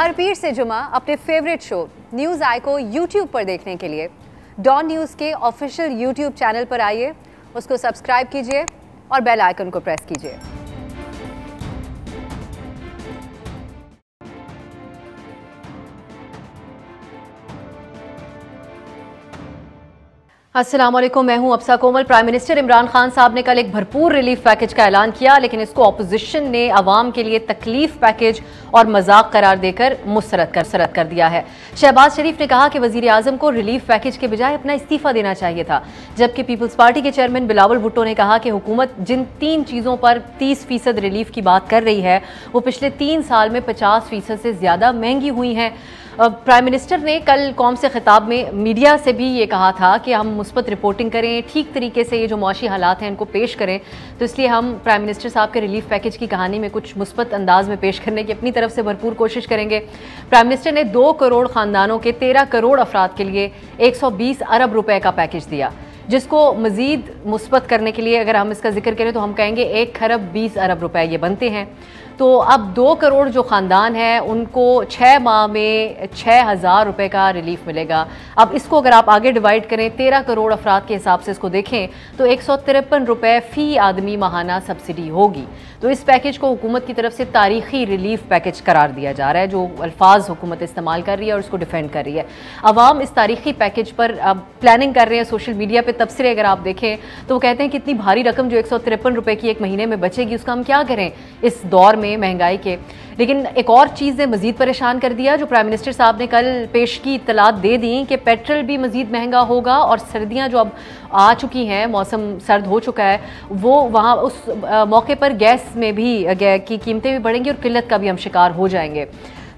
हर पीर से जुमा अपने फेवरेट शो न्यूज़ आई को यूट्यूब पर देखने के लिए डॉन न्यूज़ के ऑफिशियल यूट्यूब चैनल पर आइए, उसको सब्सक्राइब कीजिए और बेल आइकन को प्रेस कीजिए। अस्सलाम वालेकुम, मैं हूं अब्सा कोमल। प्राइम मिनिस्टर इमरान खान साहब ने कल एक भरपूर रिलीफ पैकेज का ऐलान किया, लेकिन इसको अपोजिशन ने अवाम के लिए तकलीफ पैकेज और मजाक करार देकर मुस्तरद कर दिया है। शहबाज शरीफ ने कहा कि वजीर आजम को रिलीफ पैकेज के बजाय अपना इस्तीफा देना चाहिए था, जबकि पीपल्स पार्टी के चेयरमैन बिलावल भुट्टो ने कहा कि हुकूमत जिन 3 चीज़ों पर 30% रिलीफ की बात कर रही है वो पिछले 3 साल में 50% से ज़्यादा महंगी हुई हैं। प्राइम मिनिस्टर ने कल कौम से खिताब में मीडिया से भी ये कहा था कि हम मुस्बत रिपोर्टिंग करें, ठीक तरीके से ये जो मौशी हालात हैं इनको पेश करें, तो इसलिए हम प्राइम मिनिस्टर साहब के रिलीफ पैकेज की कहानी में कुछ मुस्बत अंदाज में पेश करने की अपनी तरफ से भरपूर कोशिश करेंगे। प्राइम मिनिस्टर ने 2 करोड़ ख़ानदानों के 13 करोड़ अफराद के लिए 120 अरब रुपए का पैकेज दिया, जिसको मज़ीद मुस्बत करने के लिए अगर हम इसका जिक्र करें तो हम कहेंगे 1 खरब 20 अरब रुपए ये बनते हैं। तो अब 2 करोड़ जो ख़ानदान हैं उनको 6 माह में 6,000 रुपये का रिलीफ मिलेगा। अब इसको अगर आप आगे डिवाइड करें 13 करोड़ अफराद के हिसाब से इसको देखें तो 153 रुपये फ़ी आदमी माहाना सब्सिडी होगी। तो इस पैकेज को हुकूमत की तरफ से तारीख़ी रिलीफ पैकेज करार दिया जा रहा है, जो अल्फाज हुकूमत इस्तेमाल कर रही है और उसको डिफेंड कर रही है। अवाम इस तारीख़ी पैकेज पर अब प्लानिंग कर रहे हैं। सोशल मीडिया पर तबसरे अगर आप देखें तो वो कहते हैं कि इतनी भारी रकम जो 153 रुपये की एक महीने में बचेगी उसका हम क्या करें इस दौर में महंगाई के। लेकिन एक और चीज़ ने मज़ीद परेशान कर दिया, जो प्राइम मिनिस्टर साहब ने कल पेश की इत्तलात दे दी कि पेट्रोल भी मज़ीद महंगा होगा और सर्दियां जो अब आ चुकी हैं, मौसम सर्द हो चुका है, वो वहाँ उस मौके पर गैस में भी की कीमतें भी बढ़ेंगी और किल्लत का भी हम शिकार हो जाएंगे।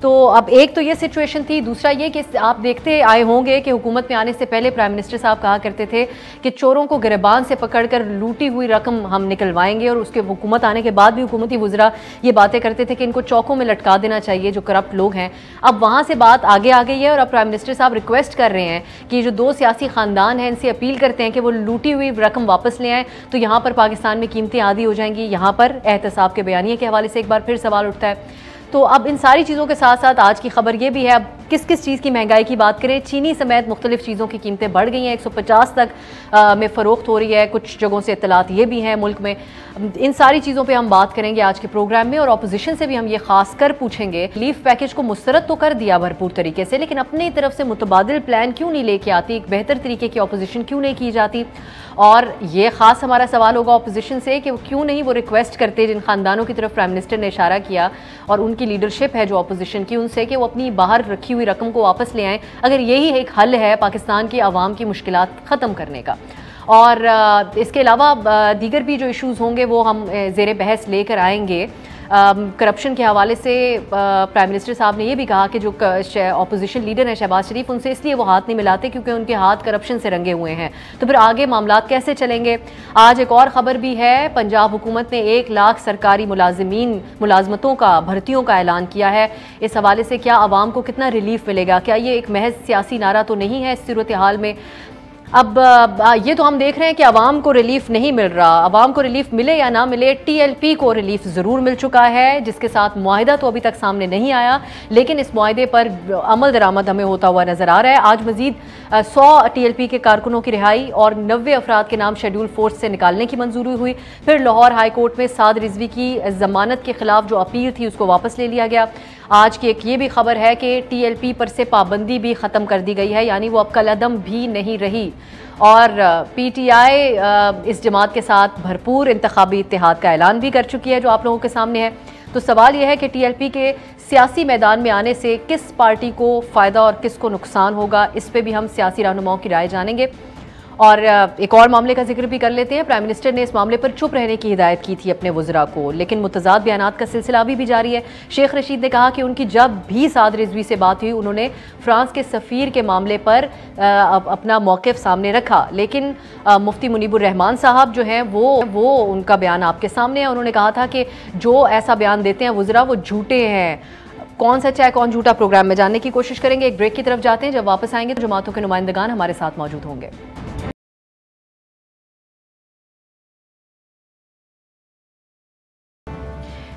तो अब एक तो ये सिचुएशन थी। दूसरा ये कि आप देखते आए होंगे कि हुकूमत में आने से पहले प्राइम मिनिस्टर साहब कहा करते थे कि चोरों को गिरबान से पकड़कर लूटी हुई रकम हम निकलवाएंगे, और उसके हुकूमत आने के बाद भी हुकूमती वज़रा ये बातें करते थे कि इनको चौकों में लटका देना चाहिए जो करप्ट लोग हैं। अब वहाँ से बात आगे आ गई है और अब प्राइम मिनिस्टर साहब रिक्वेस्ट कर रहे हैं कि जो 2 सियासी ख़ानदान हैं इनसे अपील करते हैं कि वो लूटी हुई रकम वापस ले आएँ, तो यहाँ पर पाकिस्तान में कीमतें आधी हो जाएंगी। यहाँ पर एहतसाब के बयानिए के हवाले से एक बार फिर सवाल उठता है। तो अब इन सारी चीज़ों के साथ साथ आज की खबर ये भी है, अब किस किस चीज़ की महंगाई की बात करें। चीनी समेत मुख्तलिफ चीज़ों की कीमतें बढ़ गई हैं, 150 तक में फ़रोख्त हो रही है। कुछ जगहों से इत्तलात ये भी हैं मुल्क में। इन सारी चीज़ों पे हम बात करेंगे आज के प्रोग्राम में, और अपोजिशन से भी हम ये खास कर पूछेंगे रिलीफ पैकेज को मुस्तरद तो कर दिया भरपूर तरीके से, लेकिन अपनी तरफ से मुतबादिल प्लान क्यों नहीं लेके आती, एक बेहतर तरीके की अपोजिशन क्यों नहीं की जाती। और ये ख़ास हमारा सवाल होगा अपोजिशन से कि वो क्यों नहीं वो रिक्वेस्ट करते जिन ख़ानदानों की तरफ प्राइम मिनिस्टर ने इशारा किया और उनकी लीडरशिप है जो अपोजिशन की, उनसे कि वो अपनी बाहर रखी हुई रकम को वापस ले आएँ, अगर यही एक हल है पाकिस्तान की आवाम की मुश्किलात ख़त्म करने का। और इसके अलावा दीगर भी जो इश्यूज़ होंगे वो हम ज़ेरे बहस लेकर आएंगे। करप्शन के हवाले से प्राइम मिनिस्टर साहब ने यह भी कहा कि जो अपोजिशन लीडर हैं शहबाज शरीफ, उनसे इसलिए वो हाथ नहीं मिलाते क्योंकि उनके हाथ करप्शन से रंगे हुए हैं। तो फिर आगे मामलात कैसे चलेंगे। आज एक और ख़बर भी है, पंजाब हुकूमत ने 1 लाख सरकारी मुलाजमतों का भर्तियों का ऐलान किया है। इस हवाले से क्या आवाम को कितना रिलीफ मिलेगा, क्या ये एक महज सियासी नारा तो नहीं है इस सूरत हाल में। अब ये तो हम देख रहे हैं कि अवाम को रिलीफ नहीं मिल रहा। अवाम को रिलीफ मिले या ना मिले, TLP को रिलीफ ज़रूर मिल चुका है, जिसके साथ मुआहिदा तो अभी तक सामने नहीं आया, लेकिन इस मुआहिदे पर अमल दरामद हमें होता हुआ नज़र आ रहा है। आज मज़ीद 100 TLP के कारकुनों की रिहाई और 90 अफराद के नाम शेड्यूल फोर्स से निकालने की मंजूरी हुई। फिर लाहौर हाई कोर्ट में साद रिजवी की ज़मानत के खिलाफ जो अपील थी उसको वापस ले लिया गया। आज की एक ये भी खबर है कि TLP पर से पाबंदी भी ख़त्म कर दी गई है, यानी वो अब कलअदम भी नहीं रही। और PTI इस जमात के साथ भरपूर इंतखाबी इत्तेहाद का ऐलान भी कर चुकी है, जो आप लोगों के सामने है। तो सवाल यह है कि TLP के सियासी मैदान में आने से किस पार्टी को फ़ायदा और किस को नुकसान होगा, इस पर भी हम सियासी रहनुमाओं की राय जानेंगे। और एक और मामले का जिक्र भी कर लेते हैं। प्राइम मिनिस्टर ने इस मामले पर चुप रहने की हिदायत की थी अपने वज़रा को, लेकिन मुतज़ाद बयानात का सिलसिला अभी भी जारी है। शेख रशीद ने कहा कि उनकी जब भी साद रिजवी से बात हुई उन्होंने फ्रांस के सफ़ीर के मामले पर अपना मौक़िफ़ सामने रखा, लेकिन मुफ्ती मुनीबुर रहमान साहब जो हैं वो उनका बयान आपके सामने है। उन्होंने कहा था कि जो ऐसा बयान देते हैं वज़रा वो झूठे हैं। कौन सच्चा है कौन झूठा, प्रोग्राम में जानने की कोशिश करेंगे। एक ब्रेक की तरफ जाते हैं। जब वापस आएंगे तो जमातों के नुमाइंदगान हमारे साथ मौजूद होंगे।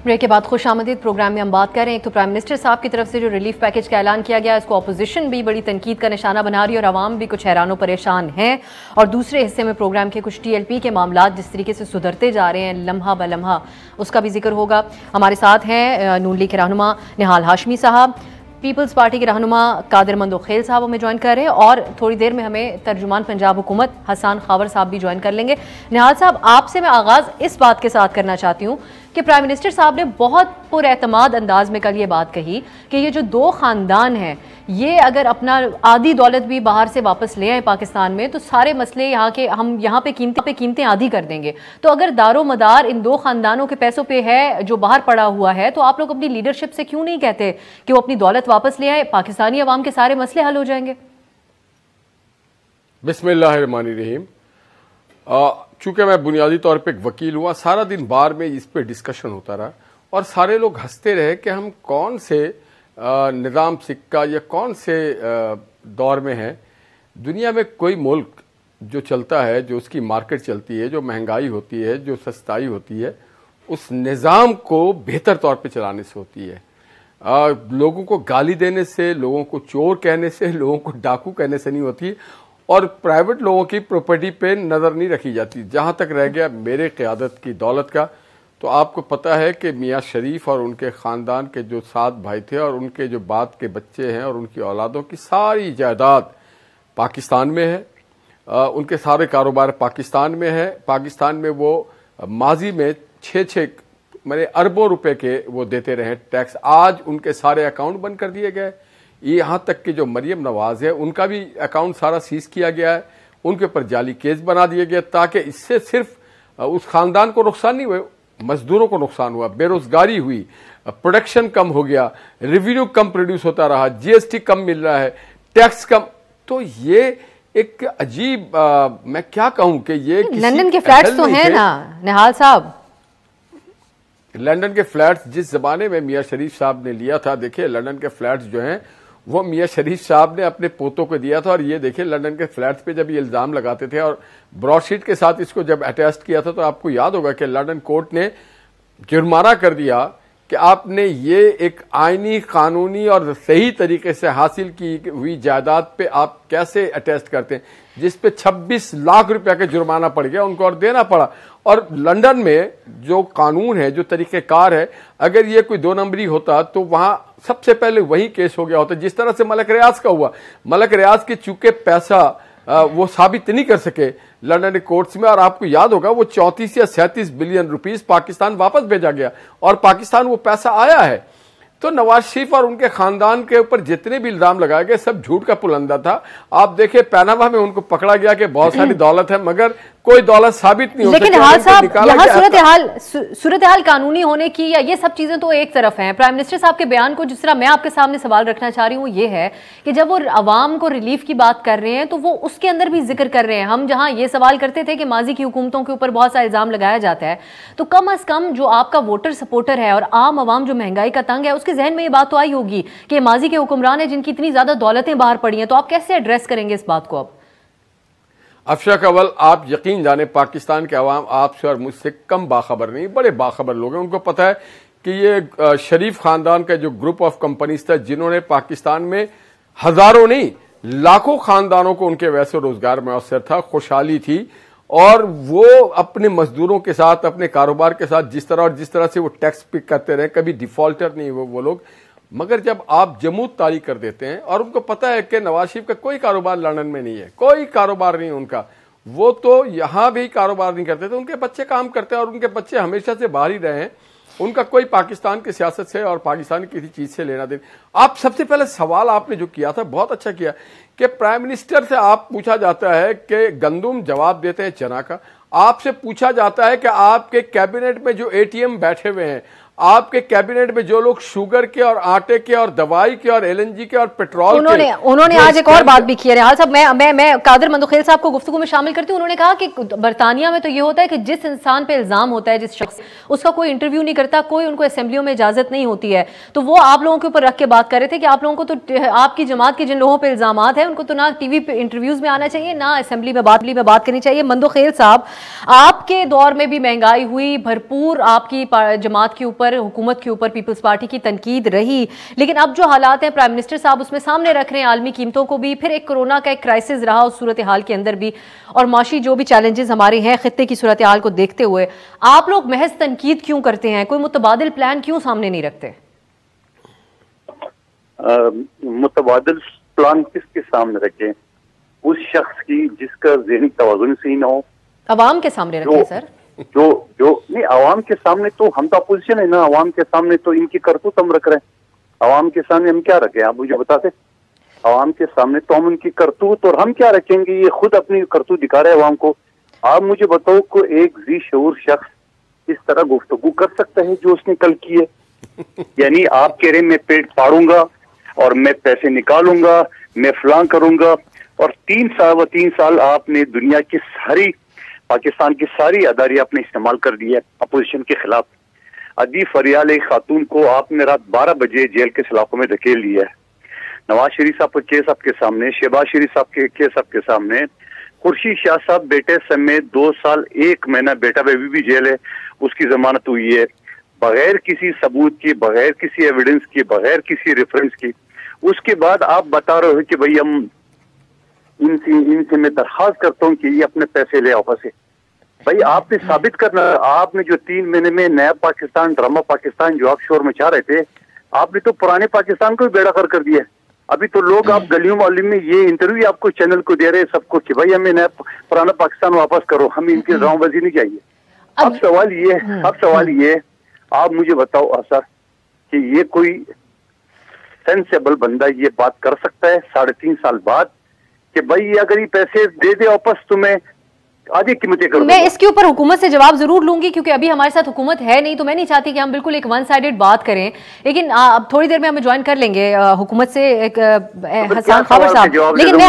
ब्रेक के बाद खुश आमदीद प्रोग्राम में हम बात कर रहे हैं। एक तो प्राइम मिनिस्टर साहब की तरफ से जो रिलीफ पैकेज का ऐलान किया गया, इसको अपोजिशन भी बड़ी तनकीद का निशाना बना रही है और आवाम भी कुछ हैरान परेशान है। और दूसरे हिस्से में प्रोग्राम के कुछ TLP के मामला जिस तरीके से सुधरते जा रहे हैं लम्हा ब लम्हा, उसका भी जिक्र होगा। हमारे साथ हैं नून लीग के रहनुमा निहाल हाशमी साहब, पीपल्स पार्टी के रहनुमा कादिर मंदोखेल साहब हमें ज्वाइन कर रहे हैं और थोड़ी देर में हमें तर्जुमान पंजाब हुकूमत हसन खावर साहब भी ज्वाइन कर लेंगे। निहाल साहब, आपसे मैं आगाज़ इस बात के साथ करना चाहती हूँ कि प्राइम मिनिस्टर साहब ने बहुत पुरएतमाद अंदाज में कल ये बात कही कि ये जो दो ख़ानदान हैं, ये अगर अपना आधी दौलत भी बाहर से वापस ले आए पाकिस्तान में तो सारे मसले यहाँ के हम यहाँ पे कीमतें आधी कर देंगे। तो अगर दारो मदार इन दो ख़ानदानों के पैसों पे है जो बाहर पड़ा हुआ है, तो आप लोग अपनी लीडरशिप से क्यों नहीं कहते कि वो अपनी दौलत वापस ले आए, पाकिस्तानी अवाम के सारे मसले हल हो जाएंगे? बिस्मिल्लाहिर्रहमानिर्रहीम। चूंकि मैं बुनियादी तौर पे एक वकील हुआ, सारा दिन बार में इस पे डिस्कशन होता रहा और सारे लोग हंसते रहे कि हम कौन से निज़ाम सिक्का या कौन से दौर में हैं। दुनिया में कोई मुल्क जो चलता है, जो उसकी मार्केट चलती है, जो महंगाई होती है, जो सस्ताई होती है, उस निज़ाम को बेहतर तौर पे चलाने से होती है। लोगों को गाली देने से, लोगों को चोर कहने से, लोगों को डाकू कहने से नहीं होती और प्राइवेट लोगों की प्रॉपर्टी पे नज़र नहीं रखी जाती। जहाँ तक रह गया मेरे क़यादत की दौलत का, तो आपको पता है कि मियाँ शरीफ और उनके ख़ानदान के जो 7 भाई थे और उनके जो बाद के बच्चे हैं और उनकी औलादों की सारी जायदाद पाकिस्तान में है। उनके सारे कारोबार पाकिस्तान में है। पाकिस्तान में वो माजी में 6-6 मेरे अरबों रुपए के वो देते रहे टैक्स। आज उनके सारे अकाउंट बंद कर दिए गए। यहाँ तक कि जो मरियम नवाज है उनका भी अकाउंट सारा सीज किया गया है, उनके ऊपर जाली केस बना दिए गए ताकि इससे सिर्फ उस खानदान को नुकसान नहीं हुआ, मजदूरों को नुकसान हुआ, बेरोजगारी हुई, प्रोडक्शन कम हो गया, रेवेन्यू कम प्रोड्यूस होता रहा, GST कम मिल रहा है, टैक्स कम। तो ये एक अजीब मैं क्या कहूं कि ये लंदन के फ्लैट्स तो हैं ना निहाल साहब, लंदन के फ्लैट्स जिस जमाने में मियाँ शरीफ साहब ने लिया था, देखिए लंदन के फ्लैट्स जो हैं वो मियाँ शरीफ साहब ने अपने पोतों को दिया था। और ये देखिए लंदन के फ्लैट्स पे जब ये इल्ज़ाम लगाते थे और ब्रॉडशीट के साथ इसको जब अटैच किया था, तो आपको याद होगा कि लंदन कोर्ट ने जुर्माना कर दिया कि आपने ये एक आईनी, कानूनी और सही तरीके से हासिल की हुई जायदाद पे आप कैसे अटैच करते हैं, जिस पे 26 लाख रुपया का जुर्माना पड़ गया उनको और देना पड़ा। और लंदन में जो कानून है, जो तरीक़ेकार है, अगर ये कोई 2 नंबरी होता तो वहां सबसे पहले वही केस हो गया होता, जिस तरह से मलक रियाज का हुआ। मलक रियाज के चूंकि पैसा वो साबित नहीं कर सके लंदन कोर्ट्स में, और आपको याद होगा वो 34 या 37 बिलियन रुपीस पाकिस्तान वापस भेजा गया और पाकिस्तान वो पैसा आया है। तो नवाज शरीफ और उनके खानदान के ऊपर जितने भी इल्जाम लगाए गए सब झूठ का पुलंदा था। आप देखिए पैनामा में उनको पकड़ा गया कि बहुत सारी दौलत है, मगर कोई दौलत साबित नहीं हो सकी। लेकिन हाल साहब, यहाँ सूरत हाल कानूनी होने की या ये सब चीजें तो एक तरफ हैं, प्राइम मिनिस्टर साहब के बयान को जिस तरह मैं आपके सामने सवाल रखना चाह रही हूँ ये है कि जब वो अवाम को रिलीफ की बात कर रहे हैं तो वो उसके अंदर भी जिक्र कर रहे हैं। हम जहां ये सवाल करते थे कि माजी की हुकूमतों के ऊपर बहुत सा इल्जाम लगाया जाता है, तो कम अज कम जो आपका वोटर सपोर्टर है और आम आवाम जो महंगाई का तंग है, उसके जहन में ये बात तो आई होगी कि माजी के हुक्मरान है जिनकी इतनी ज्यादा दौलतें बाहर पड़ी हैं। तो आप कैसे एड्रेस करेंगे इस बात को? अब अफशा कंवल, आप यकीन जाने पाकिस्तान के अवाम आपसे और मुझसे कम बाखबर नहीं, बड़े बाखबर लोग हैं। उनको पता है कि ये शरीफ खानदान का जो ग्रुप ऑफ कंपनीज था जिन्होंने पाकिस्तान में हजारों नहीं लाखों खानदानों को उनके वैसे रोजगार मैसर था, खुशहाली थी, और वो अपने मजदूरों के साथ, अपने कारोबार के साथ जिस तरह से वो टैक्स पिक करते रहे, कभी डिफॉल्टर नहीं वो लोग। मगर जब आप जमूत तारी कर देते हैं, और उनको पता है कि नवाज शरीफ का कोई कारोबार लंदन में नहीं है, कोई कारोबार नहीं उनका, वो तो यहां भी कारोबार नहीं करते थे, उनके बच्चे काम करते हैं और उनके बच्चे हमेशा से बाहर ही रहे हैं। उनका कोई पाकिस्तान की सियासत से और पाकिस्तान की किसी चीज से लेना देना। आप सबसे पहले सवाल आपने जो किया था बहुत अच्छा किया कि प्राइम मिनिस्टर से आप पूछा जाता है कि गंदुम, जवाब देते हैं चना का। आपसे पूछा जाता है कि आपके कैबिनेट में जो ATM बैठे हुए हैं, आपके कैबिनेट में जो लोग शुगर के और आटे के और दवाई के और LNG के और पेट्रोल उन्होंने आज एक और बात भी की है निहाल साहब। मैं कादिर मंदोखेल साहब को गुफ्तगू में शामिल करती हूँ। उन्होंने कहा कि बरतानिया में तो ये होता है कि जिस इंसान पे इल्जाम होता है, जिस शख्स, उसका कोई इंटरव्यू नहीं करता, कोई उनको असेंबलियों में इजाजत नहीं होती है। तो वो आप लोगों के ऊपर रख के बात कर रहे थे कि आप लोगों को तो आपकी जमात के जिन लोगों पर इल्जाम है उनको तो ना TV पे इंटरव्यूज में आना चाहिए, ना असेंबली में बात करनी चाहिए। मंदोखेल साहब, आपके दौर में भी महंगाई हुई भरपूर, आपकी जमात के ऊपर ऊपर, हुकूमत के ऊपर पीपल्स पार्टी की तनकीद रही, लेकिन अब जो हालात हैं प्राइम मिनिस्टर साहब उसमें सामने रख रहे हैं, आलमी कीमतों को भी, फिर एक कोरोना का एक क्राइसिस रहा उस सूरत हाल के अंदर भी, और माशी जो भी चैलेंजेस हमारे हैं खित्ते की सूरत हाल को देखते हुए, आप लोग महज तनकीद क्यों करते हैं? कोई मुतबादिल प्लान क्यों सामने नहीं रखते? मुतबादिल प्लान किसके सामने रखें? उस शख्स की जिसका ज़हनी तवाज़ुन सही ना हो। अवाम के सामने रखें सर। जो नहीं, अवाम के सामने तो हम तो अपोजिशन है ना, अवाम के सामने तो इनकी करतूत हम रख रहे हैं। अवाम के सामने हम क्या रखें, आप मुझे बताते? अवाम के सामने तो हम उनकी करतूत, और हम क्या रखेंगे? ये खुद अपनी करतूत दिखा रहे हैं अवाम को। आप मुझे बताओ को एक जी शऊर शख्स इस तरह गुफ्तगू कर सकता है जो उसने कल की है? यानी आप कह रहे मैं पेट फाड़ूंगा और मैं पैसे निकालूंगा, मैं फलां करूंगा, और 3 साल आपने दुनिया की सारी, पाकिस्तान की सारी अदारी आपने इस्तेमाल कर दी है अपोजिशन के खिलाफ। अदी फरियाल एक खातून को आपने रात 12 बजे जेल के सलाखों में धकेल लिया है। नवाज शरीफ साहब का केस आपके सामने, शहबाज शरीफ साहब के केस आपके सामने, खुर्शीद शाह साहब बेटे समेत 2 साल 1 महीना बेटा बेबी भी जेल है, उसकी जमानत हुई है बगैर किसी सबूत की, बगैर किसी एविडेंस की, बगैर किसी रेफरेंस की। उसके बाद आप बता रहे हो कि भाई हम इनसे मैं दरखास्त करता हूँ कि ये अपने पैसे ले वापस से। भाई आपने साबित करना, आपने जो 3 महीने में नया पाकिस्तान, ड्रामा पाकिस्तान जो आप शोर मचा रहे थे, आपने तो पुराने पाकिस्तान को भी बेड़ा कर दिया। अभी तो लोग आप गलियों वाली में ये इंटरव्यू आपको चैनल को दे रहे हैं सबको कि भाई हमें नया पुराना पाकिस्तान वापस करो, हमें इनकी ड्रामाबाजी नहीं चाहिए। अब सवाल ये आप मुझे बताओ असर कि ये कोई सेंसेबल बंदा ये बात कर सकता है 3.5 साल बाद कि भाई अगर ये पैसे दे दे वापस तुम्हें आधी कीमतें कर? मैं इसके ऊपर हुकूमत से जवाब जरूर लूंगी, क्योंकि अभी हमारे साथ हुकूमत है नहीं, तो मैं नहीं चाहती कि हम बिल्कुल एक वन साइडेड बात करें। लेकिन अब थोड़ी देर में हमें ज्वाइन कर लेंगे हुकूमत से एक हसन खबर साहब। लेकिन मैं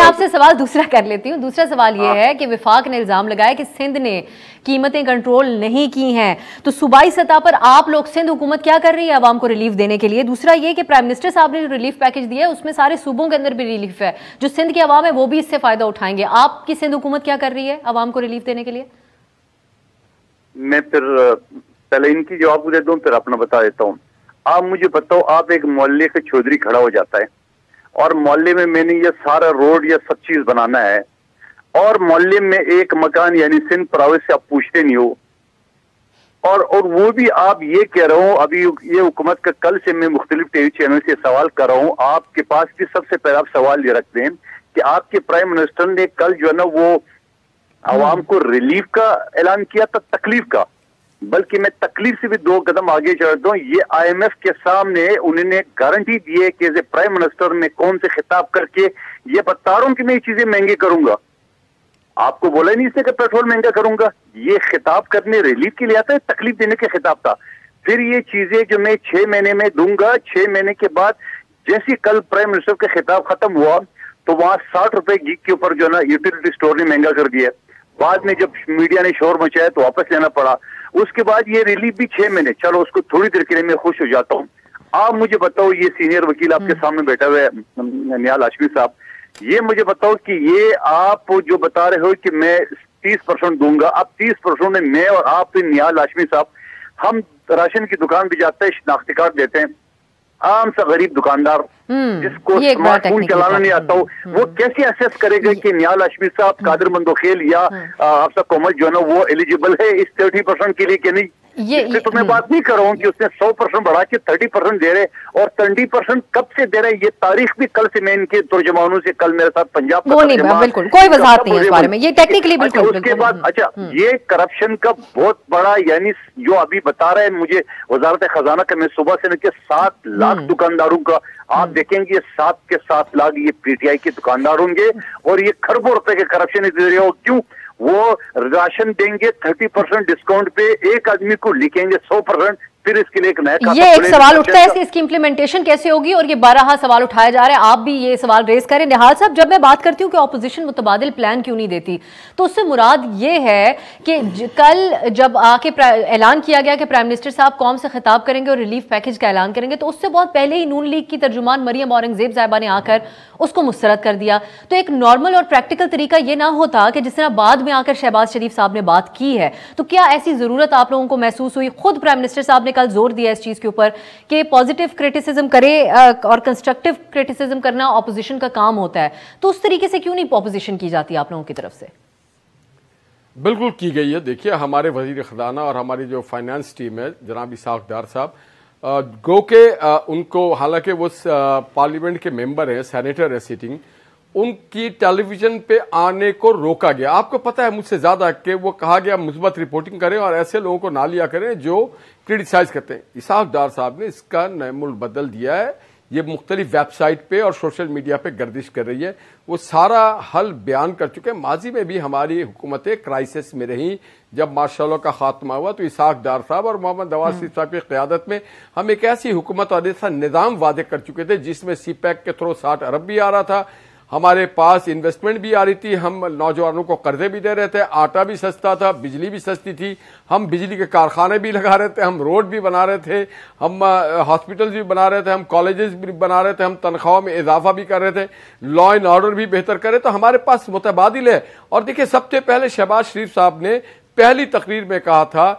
आपसे सवाल दूसरा कर लेती हूँ। दूसरा सवाल ये है कि विफाक ने इल्जाम लगाया कि सिंध ने कीमतें कंट्रोल नहीं की हैं, तो सूबाई सतह पर आप लोग, सिंध हुकूमत क्या कर रही है आवाम को रिलीफ देने के लिए? दूसरा ये कि प्राइम मिनिस्टर साहब ने जो रिलीफ पैकेज दिया है उसमें सारे सूबों के अंदर भी रिलीफ है, जो सिंध की आवाम है वो भी इससे फायदा उठाएंगे। आपकी सिंध हुकूमत क्या कर रही है आवाम को रिलीफ देने के लिए? मैं फिर पहले इनकी जवाब दे दूं, फिर अपना बता देता हूँ। आप मुझे बताओ, आप एक मोहल्ले का चौधरी खड़ा हो जाता है और मोहल्ले में मैंने ये सारा रोड या सब चीज बनाना है, और मोहल्ले में एक मकान यानी सिंध प्राविस से आप पूछते नहीं हो, और वो भी आप ये कह रहे हो। अभी ये हुकूमत का कल से मैं मुख्तलिफ टीवी चैनल से सवाल कर रहा हूँ, आपके पास भी सबसे पहले आप सवाल ये रखते हैं कि आपके प्राइम मिनिस्टर ने कल जो है ना वो आवाम को रिलीफ का ऐलान किया था, तकलीफ का। बल्कि मैं तकलीफ से भी 2 कदम आगे चढ़ता हूँ। ये IMF के सामने उन्होंने गारंटी दी है कि एज ए प्राइम मिनिस्टर मैं कौन से खिताब करके ये बता रहा हूँ कि मैं ये चीजें महंगी करूंगा। आपको बोला नहीं इसने कि पेट्रोल महंगा करूंगा। ये खिताब करने रिलीफ के लिए आता है, तकलीफ देने के खिताब था। फिर ये चीजें जो मैं 6 महीने में दूंगा, 6 महीने के बाद जैसे कल प्राइम मिनिस्टर का खिताब खत्म हुआ तो वहां 60 रुपए गीक के ऊपर जो है ना यूटिलिटी स्टोर ने महंगा कर दिया। बाद में जब मीडिया ने शोर मचाया तो वापस लेना पड़ा। उसके बाद ये रिलीफ भी 6 महीने, चलो उसको थोड़ी देर के लिए मैं खुश हो जाता हूँ। आप मुझे बताओ, ये सीनियर वकील आपके सामने बैठा हुआ है निहाल हाशमी साहब, ये मुझे बताओ कि ये आप जो बता रहे हो कि मैं 30% दूंगा, अब 30% में मैं और आप निहाल हाशमी साहब हम राशन की दुकान भी जाते हैं, शिनाख्ती कार्ड देते हैं, आम सा गरीब दुकानदार जिसको स्मार्टफोन चलाना नहीं आता हो, वो कैसे असेस करेगा कि निहाल हाशमी साहब, कादिर मंदोखेल या आपसा कोमल जो है ना वो एलिजिबल है इस 30% के लिए कि नहीं? इससे तो मैं बात नहीं कर रहा हूँ कि उसने 100% बढ़ा के 30% दे रहे, और 30% कब से दे रहे ये तारीख भी कल से मैं इनके तर्जुमानों से कल मेरे साथ पंजाब वो नहीं, बिल्कुल कोई वजाहत नहीं है इस बारे में, ये टेक्निकली बिल्कुल। उसके बाद अच्छा, ये करप्शन का बहुत बड़ा, यानी जो अभी बता रहे हैं मुझे वजारत खजाना का, मैं सुबह से लेकर 7 लाख दुकानदारों का आप देखेंगे, 7 के 7 लाख ये PTI के दुकानदार होंगे, और ये खरबों रुपए के करप्शन दे रहे हो। क्यों? वो राशन देंगे 30% डिस्काउंट पे, एक आदमी को लिखेंगे 100%, फिर इसके लिए एक नया ये एक सवाल उठता है इसकी इंप्लीमेंटेशन कैसे होगी, और ये 12 सवाल उठाए जा रहे हैं। आप भी ये सवाल रेज करें। निहाल साहब, जब मैं बात करती हूँ कि ऑपोजिशन मुतबादिल प्लान क्यों नहीं देती, तो उससे मुराद ये है कि कल जब आके ऐलान किया गया कि प्राइम मिनिस्टर साहब कौम से खिताब करेंगे और रिलीफ पैकेज का ऐलान करेंगे, तो उससे बहुत पहले ही नून लीग की तर्जुमान मरियम औरंगजेब साहिबा ने आकर उसको मुस्तरद कर दिया। तो एक नॉर्मल और प्रैक्टिकल तरीका ये ना होता कि जिस तरह बाद में आकर शहबाज शरीफ साहब ने बात की है, तो क्या ऐसी जरूरत आप लोगों को महसूस हुई? खुद प्राइम मिनिस्टर साहब ने कल जोर दिया इस चीज के ऊपर कि पॉजिटिव क्रिटिसिज्म करे और कंस्ट्रक्टिव क्रिटिसिज्म करना ऑपोजिशन का काम होता है, तो उस तरीके से क्यों नहीं ऑपोजिशन की जाती आप लोगों की तरफ से? बिल्कुल की गई है। देखिए, हमारे वजीर खजाना और हमारी जो फाइनेंस टीम है जनाब इसाक डार साहब, गो के उनको, हालांकि वो पार्लियामेंट के मेंबर हैं, सेनेटर है सिटिंग, उनकी टेलीविजन पे आने को रोका गया। आपको पता है मुझसे ज्यादा कि वो कहा गया मुस्बत रिपोर्टिंग करें और ऐसे लोगों को ना लिया करें जो क्रिटिसाइज करते हैं। इसाक डार साहब ने इसका नयमुल बदल दिया है। ये मुख्तलिफ वेबसाइट पे और सोशल मीडिया पे गर्दिश कर रही है। वो सारा हल बयान कर चुके हैं। माजी में भी हमारी हुकूमतें क्राइसिस में रही। जब मार्शल लॉ का खात्मा हुआ तो इसाक डार साहब और मोहम्मद नवाज शरीफ साहब की क़यादत में हम एक ऐसी हुकूमत और ऐसा निज़ाम वादे कर चुके थे जिसमें सीपैक के थ्रू 60 अरब भी आ रहा था, हमारे पास इन्वेस्टमेंट भी आ रही थी, हम नौजवानों को कर्जे भी दे रहे थे, आटा भी सस्ता था, बिजली भी सस्ती थी, हम बिजली के कारखाने भी लगा रहे थे, हम रोड भी बना रहे थे, हम हॉस्पिटल्स भी बना रहे थे, हम कॉलेजेस भी बना रहे थे, हम तनख्वाहों में इजाफा भी कर रहे थे, लॉ एंड ऑर्डर भी बेहतर कर रहे। तो हमारे पास मुतबादिल है। और देखिए, सबसे पहले शहबाज शरीफ साहब ने पहली तकरीर में कहा था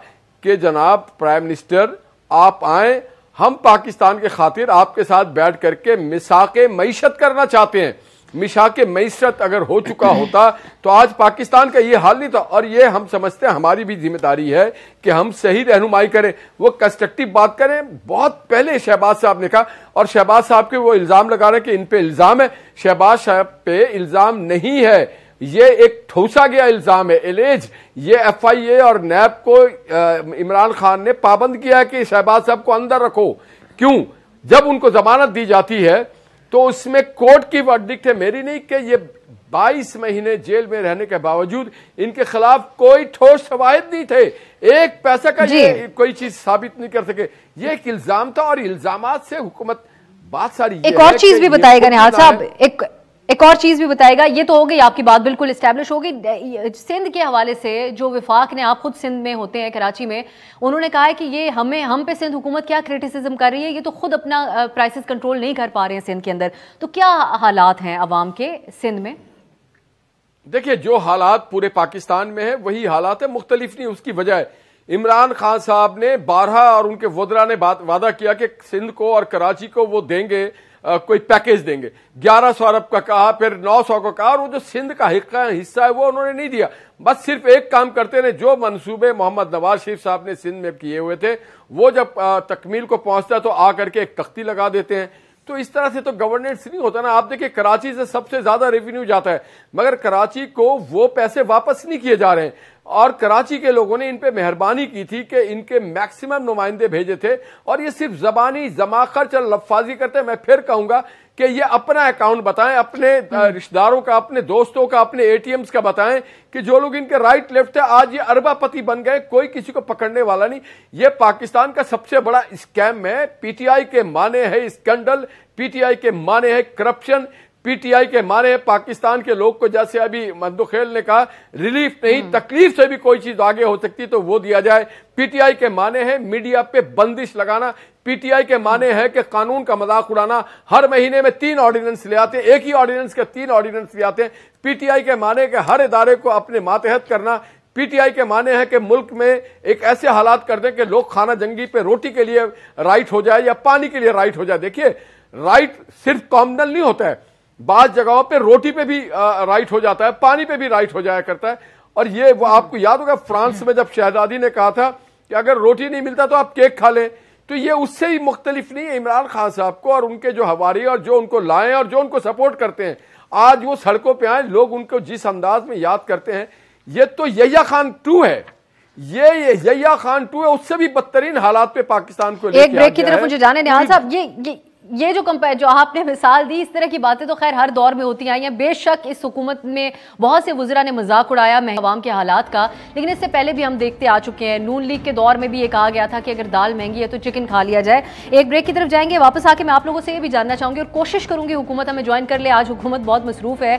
कि जनाब प्राइम मिनिस्टर आप आए, हम पाकिस्तान के खातिर आपके साथ बैठ करके मिसाके मईशत करना चाहते हैं। मिसाके मईशत अगर हो चुका होता तो आज पाकिस्तान का ये हाल नहीं था। और ये हम समझते हैं हमारी भी जिम्मेदारी है कि हम सही रहनुमाई करें, वो कंस्ट्रक्टिव बात करें। बहुत पहले शहबाज साहब ने कहा, और शहबाज साहब के वो इल्जाम लगा रहे हैं कि इन पे इल्जाम है। शहबाज साहब पे इल्जाम नहीं है, ये एक ठोसा गया इल्जाम है, एलेज। ये FIA और नैब को इमरान खान ने पाबंद किया है कि शहबाज साहब को अंदर रखो। क्यों? जब उनको जमानत दी जाती है तो उसमें कोर्ट की वर्डिक्ट है, मेरी नहीं, कि ये 22 महीने जेल में रहने के बावजूद इनके खिलाफ कोई ठोस शवाहिद नहीं थे, एक पैसा का ये कोई चीज साबित नहीं कर सके। ये एक इल्जाम था और इल्जामात से हुकूमत बात सारी। एक और चीज भी बताएगा निहाल साहब, एक और चीज भी बताएगा। ये तो हो गई, आपकी बात बिल्कुल एस्टैब्लिश हो गई। सिंध के हवाले से जो विफाक ने, आप खुद सिंध में होते हैं, कराची में, उन्होंने कहा है कि ये हम पे सिंध हुकूमत क्या क्रिटिसिज्म कर रही है, ये तो खुद अपना प्राइसेस कंट्रोल नहीं कर पा रहे हैं सिंध के अंदर। तो क्या हालात हैं अवाम के सिंध में? देखिए, जो हालात पूरे पाकिस्तान में है वही हालात है, मुख्तलिफ नहीं। उसकी वजह इमरान खान साहब ने 12 और उनके वज़रा ने वादा किया कि सिंध को और कराची को वो देंगे, कोई पैकेज देंगे। 1100 अरब का कहा, फिर 900 को कहा, और वो जो सिंध का हिस्सा है वो उन्होंने नहीं दिया। बस सिर्फ एक काम करते रहे, जो मंसूबे मोहम्मद नवाज शरीफ साहब ने सिंध में किए हुए थे वो जब तकमील को पहुंचता है तो आकर के एक तख्ती लगा देते हैं। तो इस तरह से तो गवर्नेंस नहीं होता ना। आप देखिए, कराची से सबसे ज्यादा रेवेन्यू जाता है, मगर कराची को वो पैसे वापस नहीं किए जा रहे हैं। और कराची के लोगों ने इन पे मेहरबानी की थी कि इनके मैक्सिमम नुमाइंदे भेजे थे, और ये सिर्फ जबानी जमा खर्च और लफाजी करते हैं। मैं फिर कहूंगा कि ये अपना अकाउंट बताएं, अपने रिश्तेदारों का, अपने दोस्तों का, अपने ATMs का बताएं कि जो लोग इनके राइट लेफ्ट थे आज ये अरबापति बन गए, कोई किसी को पकड़ने वाला नहीं। ये पाकिस्तान का सबसे बड़ा स्कैम है। PTI के माने है स्कैंडल, PTI के माने है करप्शन, PTI के माने है पाकिस्तान के लोग को, जैसे अभी मंदुखेल ने कहा, रिलीफ नहीं तकलीफ से भी कोई चीज आगे हो सकती तो वो दिया जाए। PTI के माने है मीडिया पे बंदिश लगाना, PTI के माने है कि कानून का मजाक उड़ाना। हर महीने में 3 ऑर्डिनेंस ले आते हैं, एक ही ऑर्डिनेंस के 3 ऑर्डिनेंस ले आते हैं। PTI के माने कि हर इदारे को अपने मातहत करना। PTI के माने हैं कि मुल्क में एक ऐसे हालात कर दें कि लोग खाना जंगी पे रोटी के लिए राइट हो जाए या पानी के लिए राइट हो जाए। देखिए, राइट सिर्फ कॉम्युनल नहीं होता है, बात जगहों पे रोटी पे भी राइट हो जाता है, पानी पे भी राइट हो जाया करता है। और ये वो आपको याद होगा फ्रांस में जब शहजादी ने कहा था कि अगर रोटी नहीं मिलता तो आप केक खा लें, तो ये उससे ही मुख्तलिफ नहीं है। इमरान खान साहब को और उनके जो हवारी और जो उनको लाए और जो उनको सपोर्ट करते हैं, आज वो सड़कों पे आए, लोग उनको जिस अंदाज में याद करते हैं, ये तो यहिया खान 2 है। ये यहिया खान 2 है, उससे भी बदतरीन हालात पे पाकिस्तान को एक ब्रेक की तरफ मुझे जाने निहाल साहब। ये जो आपने मिसाल दी, इस तरह की बातें तो खैर हर दौर में होती आई हैं। बेशक इस हुकूमत में बहुत से वज़रा ने मजाक उड़ाया अवाम के हालात का, लेकिन इससे पहले भी हम देखते आ चुके हैं। नून लीग के दौर में भी ये कहा गया था कि अगर दाल महंगी है तो चिकन खा लिया जाए। एक ब्रेक की तरफ जाएंगे, वापस आके मैं आप लोगों से ये भी जानना चाहूंगी और कोशिश करूंगी हुकूमत हमें ज्वाइन कर ले। आज हुकूमत बहुत मसरूफ है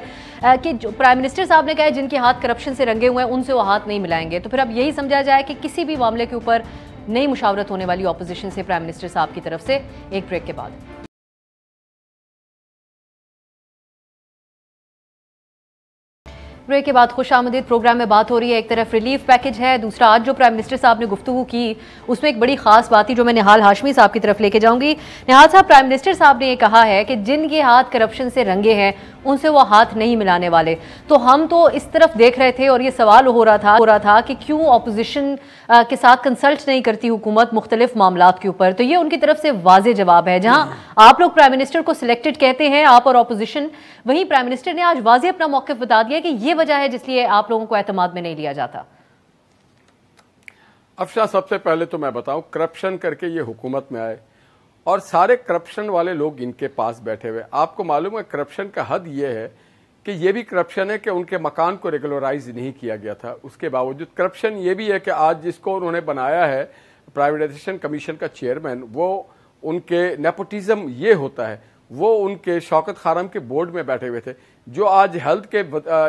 कि जो प्राइम मिनिस्टर साहब ने कहा है जिनके हाथ करप्शन से रंगे हुए हैं उनसे वो हाथ नहीं मिलाएंगे। तो फिर अब यही समझा जाए कि किसी भी मामले के ऊपर नई मुशावरत होने वाली ऑपोजिशन से प्राइम मिनिस्टर साहब की तरफ से। एक ब्रेक के बाद ब्रेक के बाद खुशामदीद प्रोग्राम में बात हो रही है। एक तरफ रिलीफ पैकेज है, दूसरा आज जो प्राइम मिनिस्टर साहब ने गुफ्तगू की उसमें एक बड़ी खास बात थी जो मैं निहाल हाशमी साहब की तरफ लेके जाऊंगी। निहाल साहब, प्राइम मिनिस्टर साहब ने ये कहा है कि जिनके हाथ करप्शन से रंगे हैं उनसे वो हाथ नहीं मिलाने वाले। तो हम तो इस तरफ देख रहे थे और ये सवाल हो रहा था कि क्यों ऑपोजिशन के साथ कंसल्ट नहीं करती हुकूमत मुख्तलिफ मामलात के ऊपर। तो ये उनकी तरफ से वाज़ेह जवाब है। जहां आप लोग प्राइम मिनिस्टर को सिलेक्टेड कहते हैं, आप और ऑपोजिशन, वहीं प्राइम मिनिस्टर ने आज वाज़ेह अपना मौक़िफ़ बता दिया कि ये वजह है जिसलिए आप लोगों को एतमाद में नहीं लिया जाता। अफशा, सबसे पहले तो मैं बताऊं, करप्शन करके ये हुकूमत में आए और सारे करप्शन वाले लोग इनके पास बैठे हुए। आपको मालूम है करप्शन का हद ये है कि ये भी करप्शन है कि उनके मकान को रेगुलराइज नहीं किया गया था। उसके बावजूद करप्शन ये भी है कि आज जिसको उन्होंने बनाया है प्राइवेटाइजेशन कमीशन का चेयरमैन, वो उनके नेपोटिज्म ये होता है, वो उनके शौकत खानम के बोर्ड में बैठे हुए थे। जो आज हेल्थ के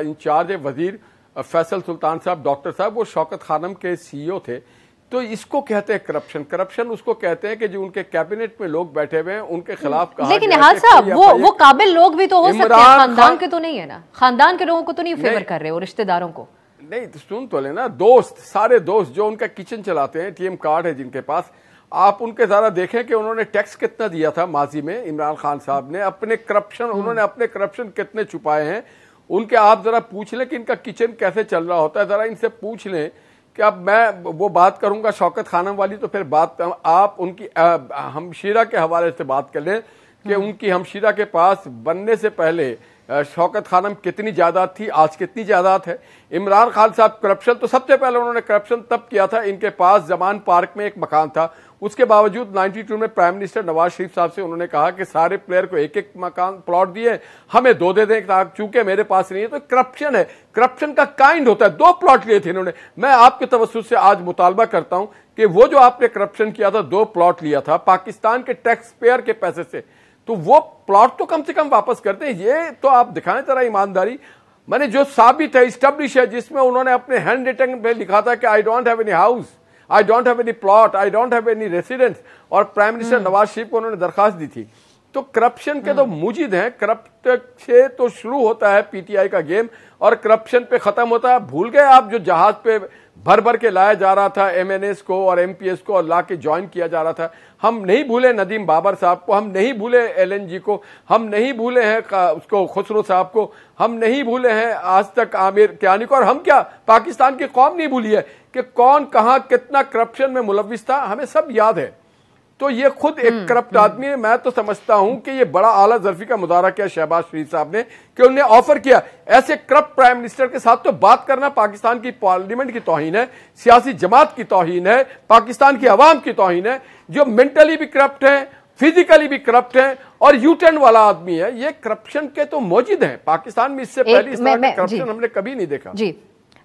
इंचार्ज वजीर फैसल सुल्तान साहब, डॉक्टर साहब, वो शौकत खानम के CEO थे। तो इसको कहते हैं करप्शन। करप्शन उसको कहते हैं कि जो उनके कैबिनेट में लोग बैठे हुए हैं उनके खिलाफ कहा। लेकिन निहाल साहब, वो काबिल लोग भी तो हो सकते हैं, खानदान के तो नहीं है ना, खानदान के लोगों को तो नहीं फेवर कर रहे हो, रिश्तेदारों को नहीं। तो सुन तो लेना, दोस्त, सारे दोस्त जो उनका किचन चलाते हैं, TM कार्ड है जिनके पास, आप उनके जरा देखें कि उन्होंने टैक्स कितना दिया था माजी में। इमरान खान साहब ने अपने करप्शन, उन्होंने अपने करप्शन कितने छुपाए हैं उनके। आप जरा पूछ लें कि इनका किचन कैसे चल रहा होता है, जरा इनसे पूछ लें कि अब मैं वो बात करूंगा शौकत खानम वाली, तो फिर बात आप उनकी हमशीरा के हवाले से बात कर लें कि उनकी हमशीरा के पास बनने से पहले शौकत खानम कितनी जायदाद थी, आज कितनी जायदाद है। इमरान खान साहब करप्शन तो सबसे पहले उन्होंने करप्शन तब किया था, इनके पास जमान पार्क में एक मकान था। उसके बावजूद 92 में प्राइम मिनिस्टर नवाज शरीफ साहब से उन्होंने कहा कि सारे प्लेयर को एक एक मकान प्लॉट दिए, हमें 2 दे दें चूंकि मेरे पास नहीं है। तो करप्शन है, करप्शन का काइंड होता है। 2 प्लॉट लिए थे इन्होंने। मैं आपके तवज्जुह से आज मुतालबा करता हूं कि वो जो आपने करप्शन किया था, 2 प्लॉट लिया था पाकिस्तान के टैक्स पेयर के पैसे से, तो वो प्लॉट तो कम से कम वापस करते हैं। ये तो आप दिखाएं जरा ईमानदारी। मैंने जो साबित है, स्टैब्लिश है, जिसमें उन्होंने अपने हैंड रिटन पे लिखा था कि I don't have any house, I don't have any plot, I don't have any residence, और प्राइम मिनिस्टर नवाज शरीफ को उन्होंने दरखास्त दी थी। तो करप्शन के तो मुजिद हैं। करप्ट से तो शुरू होता है PTI का गेम और करप्शन पे खत्म होता है। भूल गए आप जो जहाज पे भर भर के लाया जा रहा था MNS को और MPS को और ला के ज्वाइन किया जा रहा था। हम नहीं भूले नदीम बाबर साहब को, हम नहीं भूले LNG को, हम नहीं भूले हैं उसको खुसरो साहब को, हम नहीं भूले हैं आज तक आमिर कियानी को, और हम क्या पाकिस्तान की कौम नहीं भूली है कि कौन कहां कितना करप्शन में मुलविस था, हमें सब याद है। तो ये खुद एक करप्ट आदमी है। मैं तो समझता हूं कि ये बड़ा आला ज़र्फी का मुजाहरा किया शहबाज शरीफ साहब ने कि उन्हें ऑफर किया। ऐसे करप्ट प्राइम मिनिस्टर के साथ तो बात करना पाकिस्तान की पार्लियामेंट की तौहीन है, सियासी जमात की तौहीन है, पाकिस्तान की आवाम की तौहीन है, जो मेंटली भी करप्ट है, फिजिकली भी करप्ट है और U-turn वाला आदमी है। ये करप्शन के तो मौजूद है पाकिस्तान में। इससे पहले इस तरह का करप्शन हमने कभी नहीं देखा। जी,